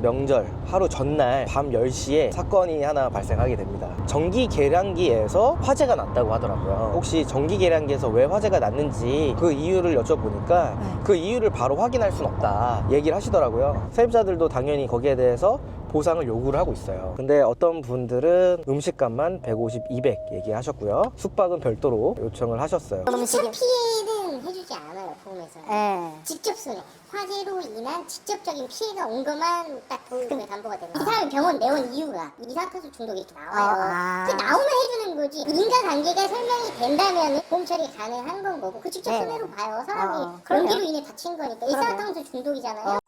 명절 하루 전날 밤 10시에 사건이 하나 발생하게 됩니다. 전기 계량기에서 화재가 났다고 하더라고요. 혹시 전기 계량기에서 왜 화재가 났는지 그 이유를 여쭤보니까 그 이유를 바로 확인할 순 없다 얘기를 하시더라고요. 세입자들도 당연히 거기에 대해서 보상을 요구를 하고 있어요. 근데 어떤 분들은 음식값만 150, 200 얘기하셨고요. 숙박은 별도로 요청을 하셨어요. 음식 피해는 해주지 않아요, 보험에서. 직접 손해. 화재로 인한 직접적인 피해가 온 것만 딱 보험에 담보가 됩니다. 이 사람이 병원 내온 이유가 이산화탄소 중독이 이렇게 나와요. 그 나오면 해주는 거지. 인과관계가 설명이 된다면 보험 처리 가능한 건 거고 그 직접 손해로 봐요. 사람이 연기로 인해 다친 거니까. 이산화탄소 중독이잖아요.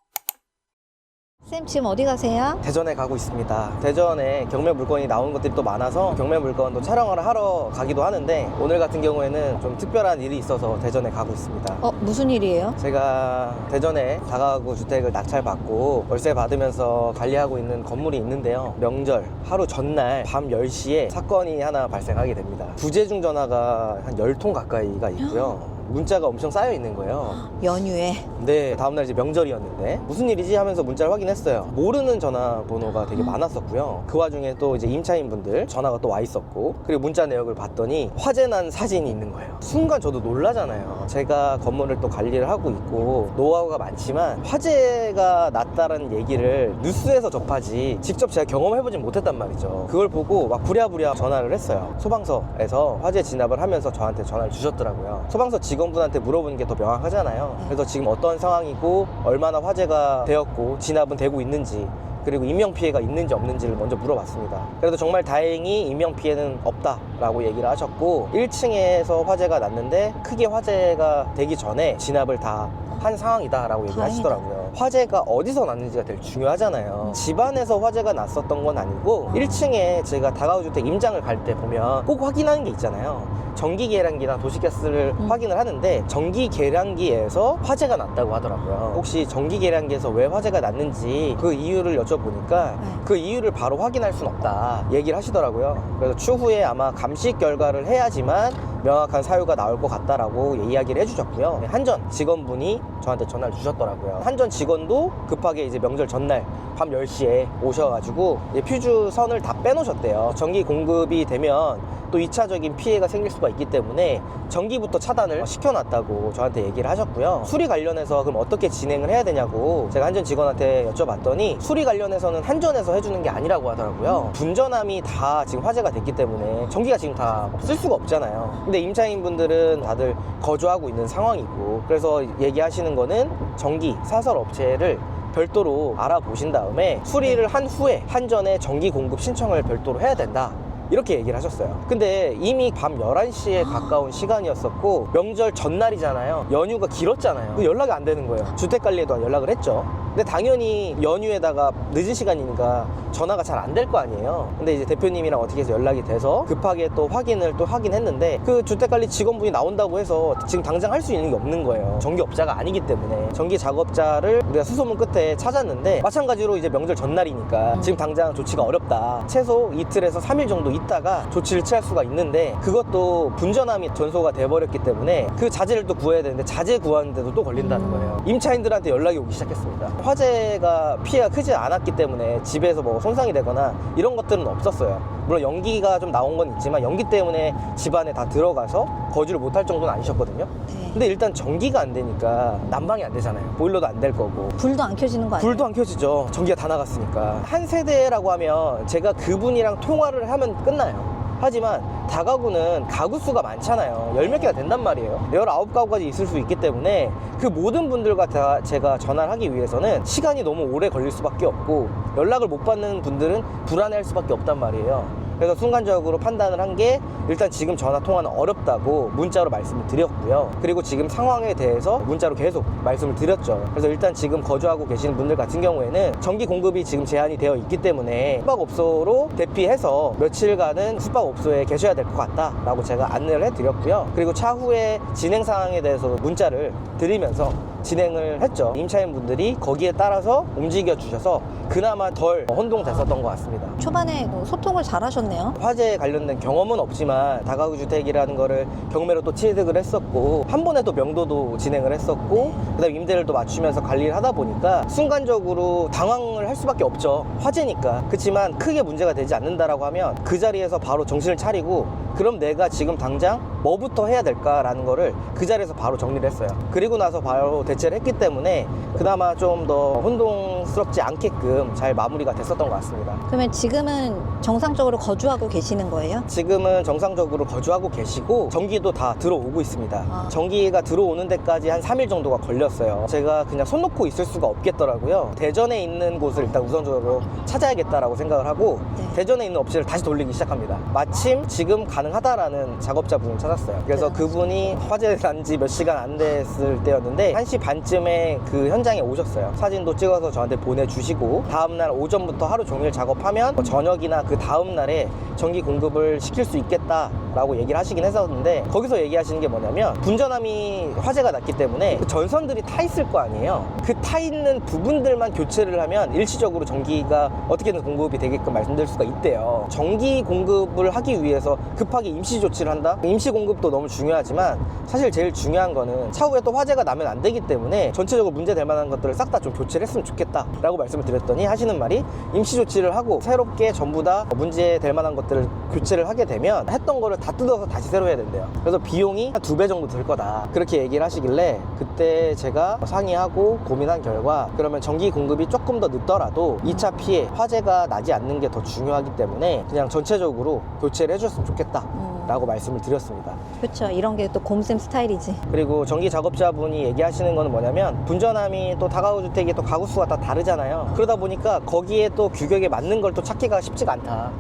쌤 지금 어디 가세요? 대전에 가고 있습니다. 대전에 경매 물건이 나오는 것들이 또 많아서 경매 물건도 촬영을 하러 가기도 하는데 오늘 같은 경우에는 좀 특별한 일이 있어서 대전에 가고 있습니다. 무슨 일이에요? 제가 대전에 다가구 주택을 낙찰받고 월세 받으면서 관리하고 있는 건물이 있는데요. 명절 하루 전날 밤 10시에 사건이 하나 발생하게 됩니다. 부재중 전화가 한 10통 가까이가 있고요. 문자가 엄청 쌓여 있는 거예요. 연휴에. 네, 다음날 이제 명절이었는데 무슨 일이지 하면서 문자를 확인했어요. 모르는 전화번호가 되게 많았었고요. 그 와중에 또 이제 임차인 분들 전화가 또 와 있었고, 그리고 문자 내역을 봤더니 화재 난 사진이 있는 거예요. 순간 저도 놀라잖아요. 제가 건물을 또 관리를 하고 있고 노하우가 많지만 화재가 났다는 얘기를 뉴스에서 접하지 직접 제가 경험해보진 못했단 말이죠. 그걸 보고 막 부랴부랴 전화를 했어요. 소방서에서 화재 진압을 하면서 저한테 전화를 주셨더라고요. 소방서 직원분한테 물어보는 게 더 명확하잖아요. 그래서 지금 어떤 상황이고 얼마나 화재가 되었고 진압은 되고 있는지, 그리고 인명피해가 있는지 없는지를 먼저 물어봤습니다. 그래도 정말 다행히 인명피해는 없다라고 얘기를 하셨고 1층에서 화재가 났는데 크게 화재가 되기 전에 진압을 다 한 상황이다라고 얘기를 하시더라고요. 화재가 어디서 났는지가 되게 중요하잖아요. 집안에서 화재가 났었던 건 아니고 1층에 제가 다가구주택 임장을 갈 때 보면 꼭 확인하는 게 있잖아요. 전기 계량기나 도시가스를 확인을 하는데 전기 계량기에서 화재가 났다고 하더라고요. 혹시 전기 계량기에서 왜 화재가 났는지 그 이유를 여쭤보니까 그 이유를 바로 확인할 순 없다 얘기를 하시더라고요. 그래서 추후에 아마 감식 결과를 해야지만 명확한 사유가 나올 것 같다라고 이야기를 해주셨고요. 한전 직원분이 저한테 전화를 주셨더라고요. 한전 직원도 급하게 이제 명절 전날 밤 10시에 오셔가지고 퓨즈 선을 다 빼놓으셨대요. 전기 공급이 되면 또 2차적인 피해가 생길 수가 있기 때문에 전기부터 차단을 시켜놨다고 저한테 얘기를 하셨고요. 수리 관련해서 그럼 어떻게 진행을 해야 되냐고 제가 한전 직원한테 여쭤봤더니 수리 관련해서는 한전에서 해주는 게 아니라고 하더라고요. 분전함이 다 지금 화재가 됐기 때문에 전기가 지금 다 쓸 수가 없잖아요. 근데 임차인분들은 다들 거주하고 있는 상황이고, 그래서 얘기하시는 거는 전기 사설 업체를 별도로 알아보신 다음에 수리를 한 후에 한전에 전기 공급 신청을 별도로 해야 된다 이렇게 얘기를 하셨어요. 근데 이미 밤 11시에 가까운 시간이었었고 명절 전날이잖아요. 연휴가 길었잖아요. 연락이 안 되는 거예요. 주택관리에도 연락을 했죠. 근데 당연히 연휴에다가 늦은 시간이니까 전화가 잘 안 될 거 아니에요. 근데 이제 대표님이랑 어떻게 해서 연락이 돼서 급하게 또 확인을 또 하긴 했는데 그 주택관리 직원분이 나온다고 해서 지금 당장 할 수 있는 게 없는 거예요. 전기업자가 아니기 때문에. 전기 작업자를 우리가 수소문 끝에 찾았는데 마찬가지로 이제 명절 전날이니까 지금 당장 조치가 어렵다. 최소 이틀에서 3일 정도 있다가 조치를 취할 수가 있는데 그것도 분전함이 전소가 돼버렸기 때문에 그 자재를 또 구해야 되는데 자재 구하는데도 또 걸린다는 거예요. 임차인들한테 연락이 오기 시작했습니다. 화재가 피해가 크지 않았기 때문에 집에서 뭐 손상이 되거나 이런 것들은 없었어요. 물론 연기가 좀 나온 건 있지만 연기 때문에 집안에 다 들어가서 거주를 못할 정도는 아니셨거든요. 근데 일단 전기가 안 되니까 난방이 안 되잖아요. 보일러도 안 될 거고 불도 안 켜지는 거 아니에요? 불도 안 켜지죠. 전기가 다 나갔으니까. 한 세대라고 하면 제가 그분이랑 통화를 하면 끝나요. 하지만 다가구는 가구 수가 많잖아요. 10몇 개가 된단 말이에요. 19가구까지 있을 수 있기 때문에 그 모든 분들과 다 제가 전화를 하기 위해서는 시간이 너무 오래 걸릴 수밖에 없고 연락을 못 받는 분들은 불안해할 수밖에 없단 말이에요. 그래서 순간적으로 판단을 한 게 일단 지금 전화 통화는 어렵다고 문자로 말씀을 드렸고요. 그리고 지금 상황에 대해서 문자로 계속 말씀을 드렸죠. 그래서 일단 지금 거주하고 계시는 분들 같은 경우에는 전기 공급이 지금 제한이 되어 있기 때문에 숙박업소로 대피해서 며칠간은 숙박업소에 계셔야 될 것 같다라고 제가 안내를 해드렸고요. 그리고 차후에 진행 상황에 대해서 문자를 드리면서 진행을 했죠. 임차인 분들이 거기에 따라서 움직여 주셔서 그나마 덜 혼동됐었던 것 같습니다. 초반에 소통을 잘 하셨네요. 화재에 관련된 경험은 없지만 다가구 주택이라는 거를 경매로 또 취득을 했었고 한 번에 또 명도도 진행을 했었고 그다음에 임대를 또 맞추면서 관리를 하다 보니까 순간적으로 당황을 할 수밖에 없죠. 화재니까. 그렇지만 크게 문제가 되지 않는다라고 하면 그 자리에서 바로 정신을 차리고 그럼 내가 지금 당장 뭐부터 해야 될까라는 거를 그 자리에서 바로 정리를 했어요. 그리고 나서 바로 대체를 했기 때문에 그나마 좀 더 혼동스럽지 않게끔 잘 마무리가 됐었던 것 같습니다. 그러면 지금은 정상적으로 거주하고 계시는 거예요? 지금은 정상적으로 거주하고 계시고 전기도 다 들어오고 있습니다. 전기가 들어오는 데까지 한 3일 정도가 걸렸어요. 제가 그냥 손 놓고 있을 수가 없겠더라고요. 대전에 있는 곳을 일단 우선적으로 찾아야겠다라고 생각을 하고 네. 대전에 있는 업체를 다시 돌리기 시작합니다. 마침 지금 가능하다라는 작업자분을 찾았어요. 그래서 그분이 화재 난 지 몇 시간 안 됐을 때였는데 1시 반쯤에 그 현장에 오셨어요. 사진도 찍어서 저한테 보내주시고 다음날 오전부터 하루 종일 작업하면 저녁이나 그 다음날에 전기 공급을 시킬 수 있겠다라고 얘기를 하시긴 했었는데 거기서 얘기하시는 게 뭐냐면 분전함이 화재가 났기 때문에 그 전선들이 타 있을 거 아니에요. 그 타 있는 부분들만 교체를 하면 일시적으로 전기가 어떻게든 공급이 되게끔 말씀드릴 수가 있대요. 전기 공급을 하기 위해서 급하게 임시 조치를 한다? 임시 공급도 너무 중요하지만 사실 제일 중요한 거는 차후에 또 화재가 나면 안 되기 때문에 전체적으로 문제될 만한 것들을 싹 다 좀 교체를 했으면 좋겠다 라고 말씀을 드렸더니 하시는 말이 임시 조치를 하고 새롭게 전부 다 문제될 만한 것들을 교체를 하게 되면 했던 거를 다 뜯어서 다시 새로 해야 된대요. 그래서 비용이 한 2배 정도 들 거다 그렇게 얘기를 하시길래 그때 제가 상의하고 고민한 결과 그러면 전기 공급이 조금 더 늦더라도 2차 피해 화재가 나지 않는 게 더 중요하기 때문에 그냥 전체적으로 교체를 해줬으면 좋겠다 라고 말씀을 드렸습니다. 그렇죠. 이런 게 또 곰쌤 스타일이지. 그리고 전기 작업자분이 얘기하시는 거는 뭐냐면 분전함이 또 다가구 주택이 또 가구 수가 다 다르잖아요. 그러다 보니까 거기에 또 규격에 맞는 걸 또 찾기가 쉽지가 않다.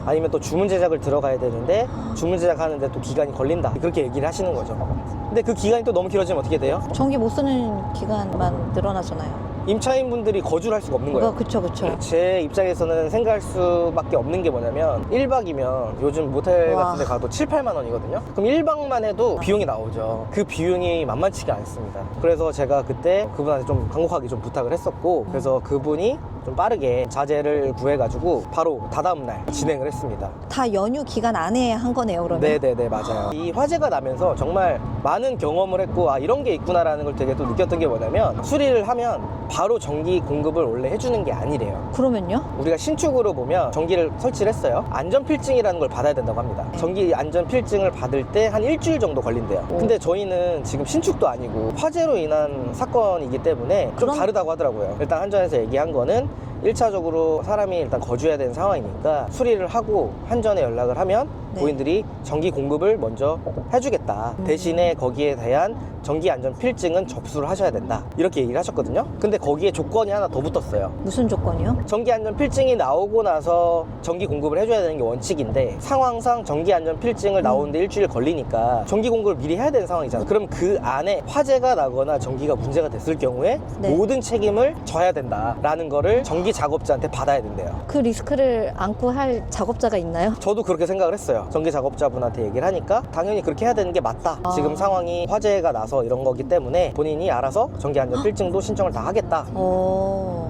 아니면 또 주문 제작을 들어가야 되는데 주문 제작하는데 또 기간이 걸린다. 그렇게 얘기를 하시는 거죠. 근데 그 기간이 또 너무 길어지면 어떻게 돼요? 전기 못 쓰는 기간만 늘어나잖아요. 임차인분들이 거주를 할 수가 없는 거예요. 그쵸. 제 입장에서는 생각할 수밖에 없는 게 뭐냐면 1박이면 요즘 모텔 와. 같은 데 가도 7, 8만 원이거든요. 그럼 1박만 해도 비용이 나오죠. 그 비용이 만만치가 않습니다. 그래서 제가 그때 그분한테 좀 간곡하게 좀 부탁을 했었고 그래서 그분이 좀 빠르게 자재를 구해가지고 바로 다다음 날 진행을 했습니다. 다 연휴 기간 안에 한 거네요, 그러면? 네네네, 맞아요. 이 화재가 나면서 정말 많은 경험을 했고 아 이런 게 있구나라는 걸 되게 또 느꼈던 게 뭐냐면 수리를 하면 바로 전기 공급을 원래 해주는 게 아니래요. 그러면요? 우리가 신축으로 보면 전기를 설치를 했어요. 안전필증이라는 걸 받아야 된다고 합니다. 전기 안전필증을 받을 때 한 일주일 정도 걸린대요. 근데 저희는 지금 신축도 아니고 화재로 인한 사건이기 때문에 좀 그럼- 다르다고 하더라고요. 일단 한전에서 얘기한 거는 1차적으로 사람이 일단 거주해야 되는 상황이니까 수리를 하고 한전에 연락을 하면 네. 고객들이 전기 공급을 먼저 해주겠다. 대신에 거기에 대한 전기 안전 필증은 접수를 하셔야 된다. 이렇게 얘기를 하셨거든요. 근데 거기에 조건이 하나 더 붙었어요. 무슨 조건이요? 전기 안전 필증이 나오고 나서 전기 공급을 해줘야 되는 게 원칙인데 상황상 전기 안전 필증을 나오는데 일주일 걸리니까 전기 공급을 미리 해야 되는 상황이잖아요. 그럼 그 안에 화재가 나거나 전기가 문제가 됐을 경우에 네. 모든 책임을 져야 된다라는 거를 전기 작업자한테 받아야 된대요. 그 리스크를 안고 할 작업자가 있나요? 저도 그렇게 생각을 했어요. 전기 작업자분한테 얘기를 하니까 당연히 그렇게 해야 되는 게 맞다. 지금 상황이 화재가 나서 이런 거기 때문에 본인이 알아서 전기 안전 필증도 신청을 다 하겠다.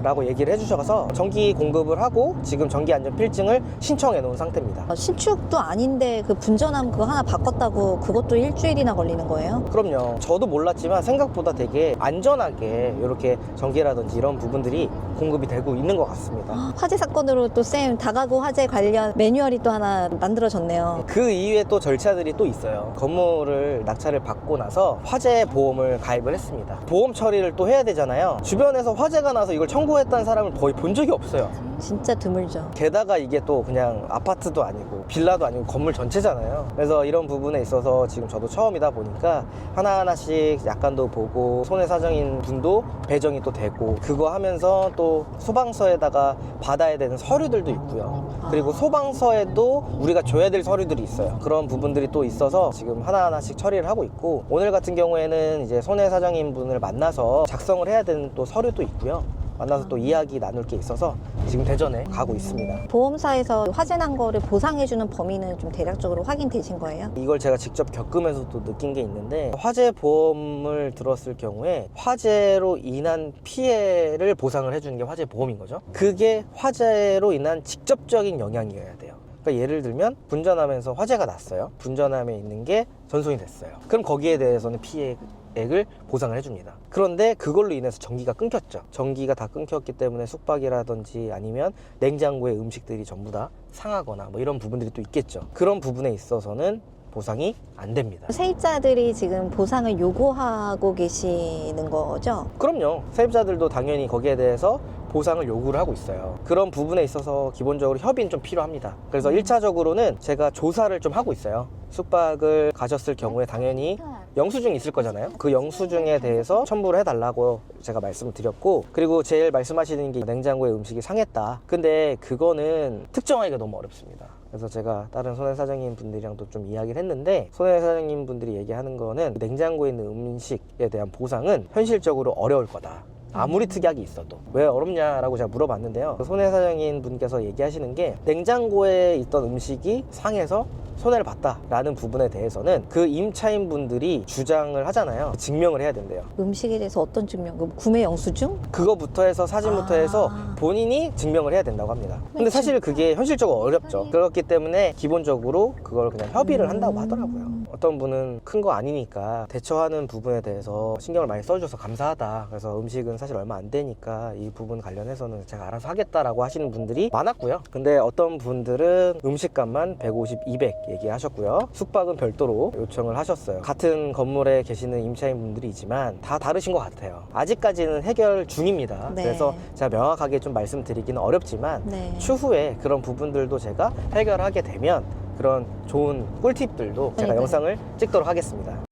라고 얘기를 해주셔서 전기 공급을 하고 지금 전기 안전 필증을 신청해 놓은 상태입니다. 신축도 아닌데 그 분전함 그거 하나 바꿨다고 그것도 일주일이나 걸리는 거예요? 그럼요. 저도 몰랐지만 생각보다 되게 안전하게 이렇게 전기라든지 이런 부분들이 공급이 되고 있는 것 같습니다. 화재 사건으로 또 쌤 다가구 화재 관련 매뉴얼이 또 하나 만들어졌네요. 그 이후에 또 절차들이 또 있어요. 건물을 낙찰을 받고 나서 화재 보험을 가입을 했습니다. 보험 처리를 또 해야 되잖아요. 주변에서 화재가 나서 이걸 청구했다는 사람을 거의 본 적이 없어요. 진짜 드물죠. 게다가 이게 또 그냥 아파트도 아니고 빌라도 아니고 건물 전체잖아요. 그래서 이런 부분에 있어서 지금 저도 처음이다 보니까 하나하나씩 약관도 보고 손해사정인 분도 배정이 또 되고 그거 하면서 또 소방서에다가 받아야 되는 서류들도 있고요. 그리고 소방서에도 우리가 줘야 될 서류들이 있어요. 그런 부분들이 또 있어서 지금 하나하나씩 처리를 하고 있고 오늘 같은 경우에는 이제 손해사정인 분을 만나서 작성을 해야 되는 또 서류도 있고요. 만나서 또 이야기 나눌 게 있어서 지금 대전에 가고 있습니다. 보험사에서 화재 난 거를 보상해주는 범위는 좀 대략적으로 확인되신 거예요? 이걸 제가 직접 겪으면서도 느낀 게 있는데, 화재 보험을 들었을 경우에 화재로 인한 피해를 보상을 해주는 게 화재 보험인 거죠. 그게 화재로 인한 직접적인 영향이어야 돼요. 그러니까 예를 들면 분전함에서 화재가 났어요. 분전함에 있는 게 전송이 됐어요. 그럼 거기에 대해서는 피해액을 보상을 해줍니다. 그런데 그걸로 인해서 전기가 끊겼죠. 전기가 다 끊겼기 때문에 숙박이라든지 아니면 냉장고의 음식들이 전부 다 상하거나 뭐 이런 부분들이 또 있겠죠. 그런 부분에 있어서는 보상이 안 됩니다. 세입자들이 지금 보상을 요구하고 계시는 거죠? 그럼요. 세입자들도 당연히 거기에 대해서 보상을 요구를 하고 있어요. 그런 부분에 있어서 기본적으로 협의는 좀 필요합니다. 그래서 1차적으로는 제가 조사를 좀 하고 있어요. 숙박을 가셨을 경우에 당연히 영수증이 있을 거잖아요. 그 영수증에 대해서 첨부를 해달라고 제가 말씀을 드렸고, 그리고 제일 말씀하시는 게 냉장고에 음식이 상했다. 근데 그거는 특정하기가 너무 어렵습니다. 그래서 제가 다른 손해사장님 분들이랑도 좀 이야기를 했는데, 손해사장님 분들이 얘기하는 거는 냉장고에 있는 음식에 대한 보상은 현실적으로 어려울 거다. 아무리 특약이 있어도. 왜 어렵냐라고 제가 물어봤는데요. 손해사장님 분께서 얘기하시는 게, 냉장고에 있던 음식이 상해서 손해를 봤다라는 부분에 대해서는 그 임차인 분들이 주장을 하잖아요. 증명을 해야 된대요. 음식에 대해서 어떤 증명? 그럼 구매 영수증? 그거부터 해서 사진부터 해서 본인이 증명을 해야 된다고 합니다. 근데 사실 그게 현실적으로 어렵죠. 그렇기 때문에 기본적으로 그걸 그냥 협의를 한다고 하더라고요. 어떤 분은 큰 거 아니니까 대처하는 부분에 대해서 신경을 많이 써줘서 감사하다. 그래서 음식은 사실 얼마 안 되니까 이 부분 관련해서는 제가 알아서 하겠다라고 하시는 분들이 많았고요. 근데 어떤 분들은 음식값만 150, 200 얘기하셨고요. 숙박은 별도로 요청을 하셨어요. 같은 건물에 계시는 임차인 분들이지만 다 다르신 것 같아요. 아직까지는 해결 중입니다. 네. 그래서 제가 명확하게 좀 말씀드리기는 어렵지만 네. 추후에 그런 부분들도 제가 해결하게 되면 그런 좋은 꿀팁들도 제가 네. 영상을 찍도록 하겠습니다.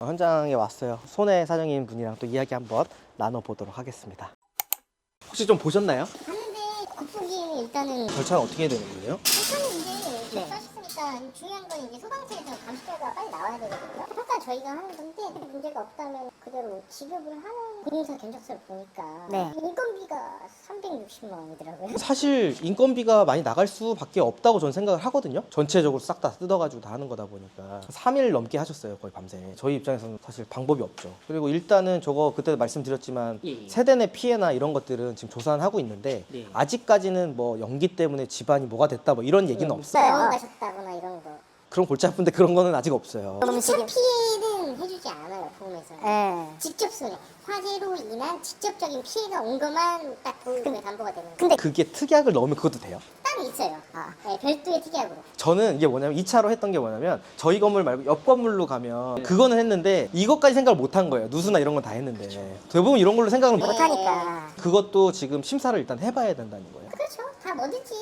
현장에 왔어요. 손해사장님 분이랑 또 이야기 한번 나눠보도록 하겠습니다. 혹시 좀 보셨나요? 봤는데 겉보기에는 일단은 절차는 어떻게 되는 거예요? 괜찮은데 써있으니까 중요한 건 이제 소방차에서 감시 결과가 빨리 나와야 되거든요. 평가 저희가 하는 건데 문제가 없다면 그대로 지급을 하는 공사 견적서를 보니까 인건비가 360만 원이더라고요. 사실 인건비가 많이 나갈 수밖에 없다고 저는 생각을 하거든요. 전체적으로 싹 다 뜯어가지고 다 하는 거다 보니까 3일 넘게 하셨어요. 거의 밤새. 저희 입장에서는 사실 방법이 없죠. 그리고 일단은 저거 그때 말씀드렸지만 세대 내 피해나 이런 것들은 지금 조사는 하고 있는데 아직까지는 뭐 연기 때문에 집안이 뭐가 됐다 뭐 이런 얘기는 없어요. 병원 가셨다거나 이런 거. 그런 골치 아픈데 그런 거는 아직 없어요. 차 피해는 해주지 않아요, 보험에서. 직접 손해. 화재로 인한 직접적인 피해가 온 것만 딱 보험에 담보가 되는 거예요. 근데 그게 특약을 넣으면 그것도 돼요? 따로 있어요. 네, 별도의 특약으로. 저는 이게 뭐냐면 2차로 했던 게 뭐냐면 저희 건물 말고 옆 건물로 가면 그거는 했는데 이것까지 생각을 못 한 거예요. 누수나 이런 건 다 했는데 대부분 이런 걸로 생각을 못 못하니까. 그것도 지금 심사를 일단 해봐야 된다는 거예요. 그렇죠. 다 뭐든지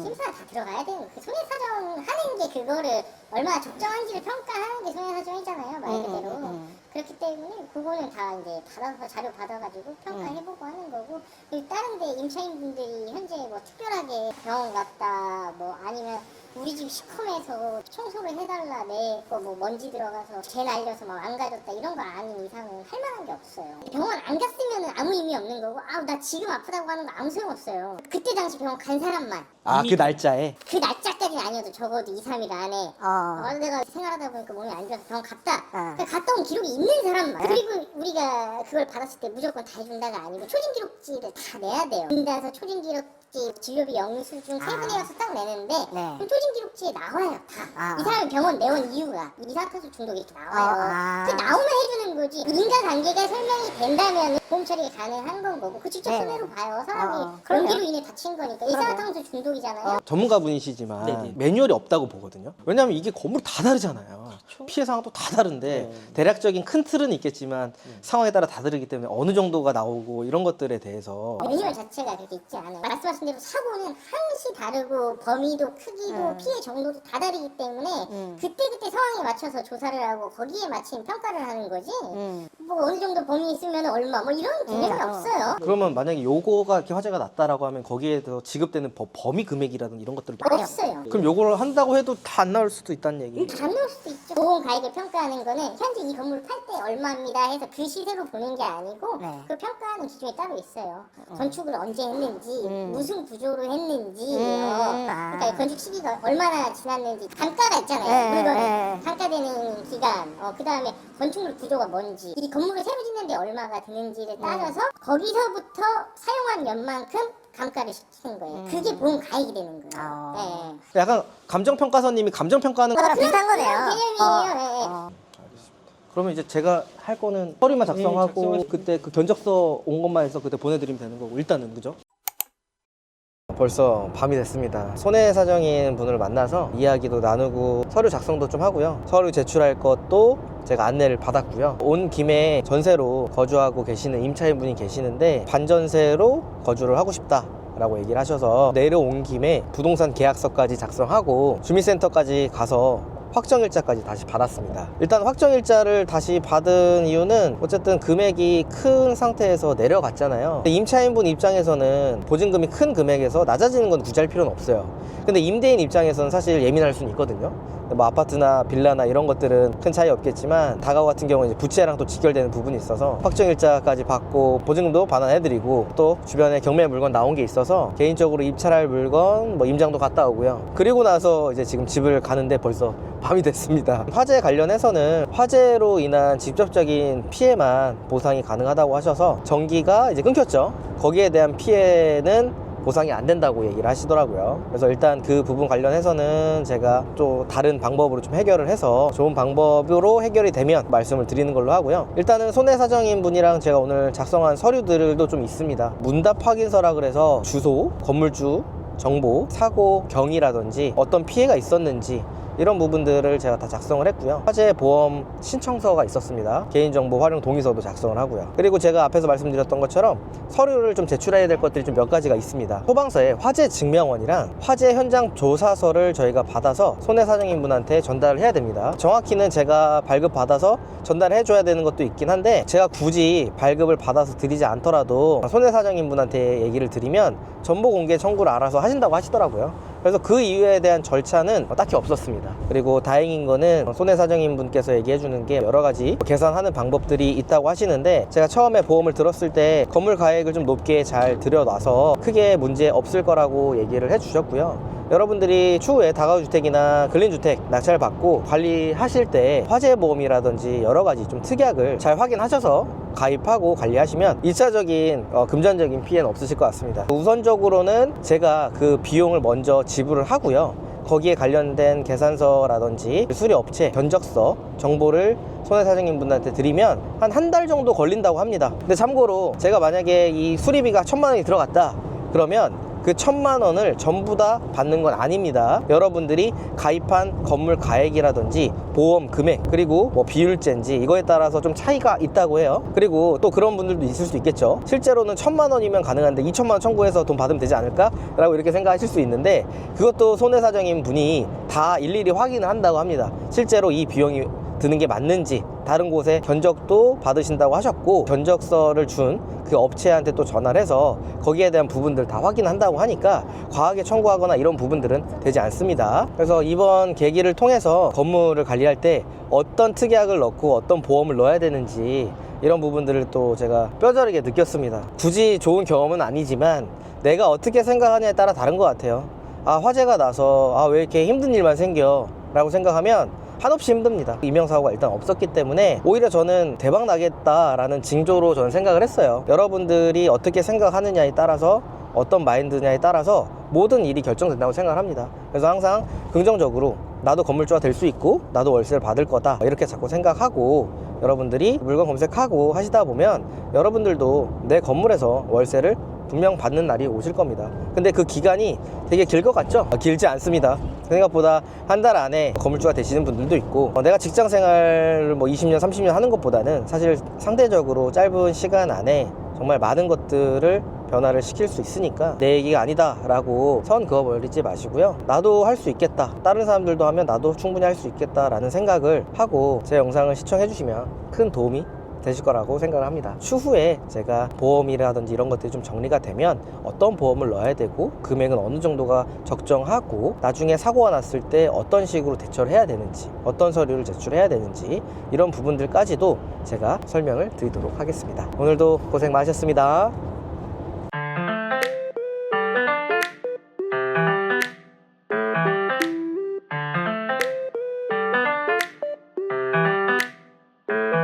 심사 다 들어가야 되는 그 손해사정 하는 게 그거를 얼마나 적정한지를 평가하는 게 손해사정이잖아요. 말 그대로. 그렇기 때문에 그거는 다 이제 받아서 자료 받아가지고 평가해보고 하는 거고, 그리고 다른데 임차인분들이 현재 뭐 특별하게 병원 갔다 뭐 아니면 우리 집 시커매서 청소를 해달라 내 거 뭐 먼지 들어가서 개 날려서 막 안 가졌다 이런 거 아닌 이상은 할 만한 게 없어요. 병원 안 갔으면 아무 의미 없는 거고, 아우 나 지금 아프다고 하는 거 아무 소용없어요. 그때 당시 병원 간 사람만, 그 날짜에 그 날짜까지는 아니어도 적어도 2, 3일 안에 내가 생활하다 보니까 몸이 안 좋아서 병원 갔다. 그러니까 갔다 온 기록이 있는 사람만. 그리고 우리가 그걸 받았을 때 무조건 다 해준다가 아니고 초진 기록지를 다 내야 돼요. 인다서 초진 기록지 진료비 영수증 세분이어서 딱 내는데 그럼 초진 기록지에 나와요 다. 이 사람이 병원 내온 이유가 이산화탄소 중독 이렇게 나와요. 그 나오면 해주는 거지. 인과관계가 설명이 된다면 보험 처리가 가능한 건 거고, 그 직접 손해로 봐요. 사람이 연기로 인해 다친 거니까. 이산화탄소 중독이잖아요. 전문가분이시지만 매뉴얼이 없다고 보거든요. 왜냐하면 이게 건물이 다 다르잖아요. 피해 상황도 다 다른데 대략적인 큰 틀은 있겠지만 상황에 따라 다 다르기 때문에 어느 정도가 나오고 이런 것들에 대해서 매뉴얼 자체가 그렇게 있지 않아요. 말씀하신 대로 사고는 항시 다르고 범위도 크기도 피해 정도도 다 다르기 때문에 그때그때 상황에 맞춰서 조사를 하고 거기에 맞춘 평가를 하는 거지. 뭐 어느 정도 범위 있으면 얼마 뭐 이런 개념이 없어요. 그러면 만약에 요거가 이렇게 화재가 났다라고 하면 거기에 더 지급될 잘못되는 범위 금액이라든 이런 것들도 없어요. 그럼 요거를 한다고 해도 다 안 나올 수도 있다는 얘기. 다 넣을 수도 있죠. 보험 가액을 평가하는 거는 현재 이 건물을 팔 때 얼마입니다 해서 그 시세로 보는 게 아니고 네. 그 평가하는 기준이 따로 있어요. 건축을 언제 했는지, 무슨 구조로 했는지, 그러니까 건축 시기가 얼마나 지났는지, 단가가 있잖아요. 물건에 단가되는 기간, 그 다음에 건축물 구조가 뭔지, 이 건물을 새로 짓는데 얼마가 드는지를 따져서 거기서부터 사용한 연만큼 감가를 시키는 거예요. 그게 보험 가액이 되는 거예요. 네. 약간 감정평가사님이 감정평가하는 그런 비슷한 거네요. 개념이에요. 네. 그러면 이제 제가 할 거는 서류만 작성하고 그때 그 견적서 온 것만 해서 그때 보내드리면 되는 거고 일단은 그죠? 벌써 밤이 됐습니다. 손해사정인 분을 만나서 이야기도 나누고 서류 작성도 좀 하고요. 서류 제출할 것도 제가 안내를 받았고요. 온 김에 전세로 거주하고 계시는 임차인 분이 계시는데 반전세로 거주를 하고 싶다 라고 얘기를 하셔서 내려온 김에 부동산 계약서까지 작성하고 주민센터까지 가서 확정일자까지 다시 받았습니다. 일단 확정일자를 다시 받은 이유는 어쨌든 금액이 큰 상태에서 내려갔잖아요. 임차인분 입장에서는 보증금이 큰 금액에서 낮아지는 건 굳이 할 필요는 없어요. 근데 임대인 입장에서는 사실 예민할 수는 있거든요. 뭐 아파트나 빌라나 이런 것들은 큰 차이 없겠지만 다가구 같은 경우는 이제 부채랑 또 직결되는 부분이 있어서 확정일자까지 받고 보증금도 반환해드리고 또 주변에 경매 물건 나온 게 있어서 개인적으로 입찰할 물건 뭐 임장도 갔다 오고요. 그리고 나서 이제 지금 집을 가는데 벌써 밤이 됐습니다. 화재 관련해서는 화재로 인한 직접적인 피해만 보상이 가능하다고 하셔서 전기가 이제 끊겼죠. 거기에 대한 피해는 보상이 안 된다고 얘기를 하시더라고요. 그래서 일단 그 부분 관련해서는 제가 또 다른 방법으로 좀 해결을 해서 좋은 방법으로 해결이 되면 말씀을 드리는 걸로 하고요. 일단은 손해사정인 분이랑 제가 오늘 작성한 서류들도 좀 있습니다. 문답 확인서라 그래서 주소, 건물주 정보, 사고 경위라든지 어떤 피해가 있었는지 이런 부분들을 제가 다 작성을 했고요. 화재 보험 신청서가 있었습니다. 개인정보 활용 동의서도 작성을 하고요. 그리고 제가 앞에서 말씀드렸던 것처럼 서류를 좀 제출해야 될 것들이 좀 몇 가지가 있습니다. 소방서에 화재 증명원이랑 화재 현장 조사서를 저희가 받아서 손해사정인분한테 전달을 해야 됩니다. 정확히는 제가 발급 받아서 전달해 줘야 되는 것도 있긴 한데 제가 굳이 발급을 받아서 드리지 않더라도 손해사정인분한테 얘기를 드리면 정보 공개 청구를 알아서 하신다고 하시더라고요. 그래서 그 이유에 대한 절차는 딱히 없었습니다. 그리고 다행인 거는 손해사정인 분께서 얘기해 주는 게 여러 가지 계산하는 방법들이 있다고 하시는데 제가 처음에 보험을 들었을 때 건물 가액을 좀 높게 잘 들여놔서 크게 문제 없을 거라고 얘기를 해 주셨고요. 여러분들이 추후에 다가구주택이나 근린주택 낙찰 받고 관리하실 때 화재보험이라든지 여러 가지 좀 특약을 잘 확인하셔서 가입하고 관리하시면 1차적인 금전적인 피해는 없으실 것 같습니다. 우선적으로는 제가 그 비용을 먼저 지불을 하고요. 거기에 관련된 계산서라든지 수리업체 견적서 정보를 손해사정인 분한테 드리면 한 달 정도 걸린다고 합니다. 근데 참고로 제가 만약에 이 수리비가 1,000만 원이 들어갔다 그러면 그 1,000만 원을 전부 다 받는 건 아닙니다. 여러분들이 가입한 건물 가액이라든지 보험 금액 그리고 뭐 비율제인지 이거에 따라서 좀 차이가 있다고 해요. 그리고 또 그런 분들도 있을 수 있겠죠. 실제로는 1,000만 원이면 가능한데 2,000만 원 청구해서 돈 받으면 되지 않을까? 라고 이렇게 생각하실 수 있는데 그것도 손해사정인 분이 다 일일이 확인을 한다고 합니다. 실제로 이 비용이 드는 게 맞는지 다른 곳에 견적도 받으신다고 하셨고 견적서를 준 그 업체한테 또 전화를 해서 거기에 대한 부분들 다 확인한다고 하니까 과하게 청구하거나 이런 부분들은 되지 않습니다. 그래서 이번 계기를 통해서 건물을 관리할 때 어떤 특약을 넣고 어떤 보험을 넣어야 되는지 이런 부분들을 또 제가 뼈저리게 느꼈습니다. 굳이 좋은 경험은 아니지만 내가 어떻게 생각하냐에 따라 다른 것 같아요. 아, 화재가 나서 왜 이렇게 힘든 일만 생겨 라고 생각하면 한없이 힘듭니다. 인명사고가 일단 없었기 때문에 오히려 저는 대박 나겠다라는 징조로 저는 생각을 했어요. 여러분들이 어떻게 생각하느냐에 따라서 어떤 마인드냐에 따라서 모든 일이 결정된다고 생각을 합니다. 그래서 항상 긍정적으로 나도 건물주가 될 수 있고 나도 월세를 받을 거다 이렇게 자꾸 생각하고 여러분들이 물건 검색하고 하시다 보면 여러분들도 내 건물에서 월세를 분명 받는 날이 오실 겁니다. 근데 그 기간이 되게 길 것 같죠? 길지 않습니다. 생각보다 한 달 안에 건물주가 되시는 분들도 있고 내가 직장생활을 뭐 20년 30년 하는 것보다는 사실 상대적으로 짧은 시간 안에 정말 많은 것들을 변화를 시킬 수 있으니까 내 얘기가 아니다 라고 선 그어버리지 마시고요. 나도 할 수 있겠다, 다른 사람들도 하면 나도 충분히 할 수 있겠다 라는 생각을 하고 제 영상을 시청해 주시면 큰 도움이 되실 거라고 생각을 합니다. 추후에 제가 보험이라든지 이런 것들이 좀 정리가 되면 어떤 보험을 넣어야 되고 금액은 어느 정도가 적정하고 나중에 사고가 났을 때 어떤 식으로 대처를 해야 되는지 어떤 서류를 제출해야 되는지 이런 부분들까지도 제가 설명을 드리도록 하겠습니다. 오늘도 고생 많으셨습니다.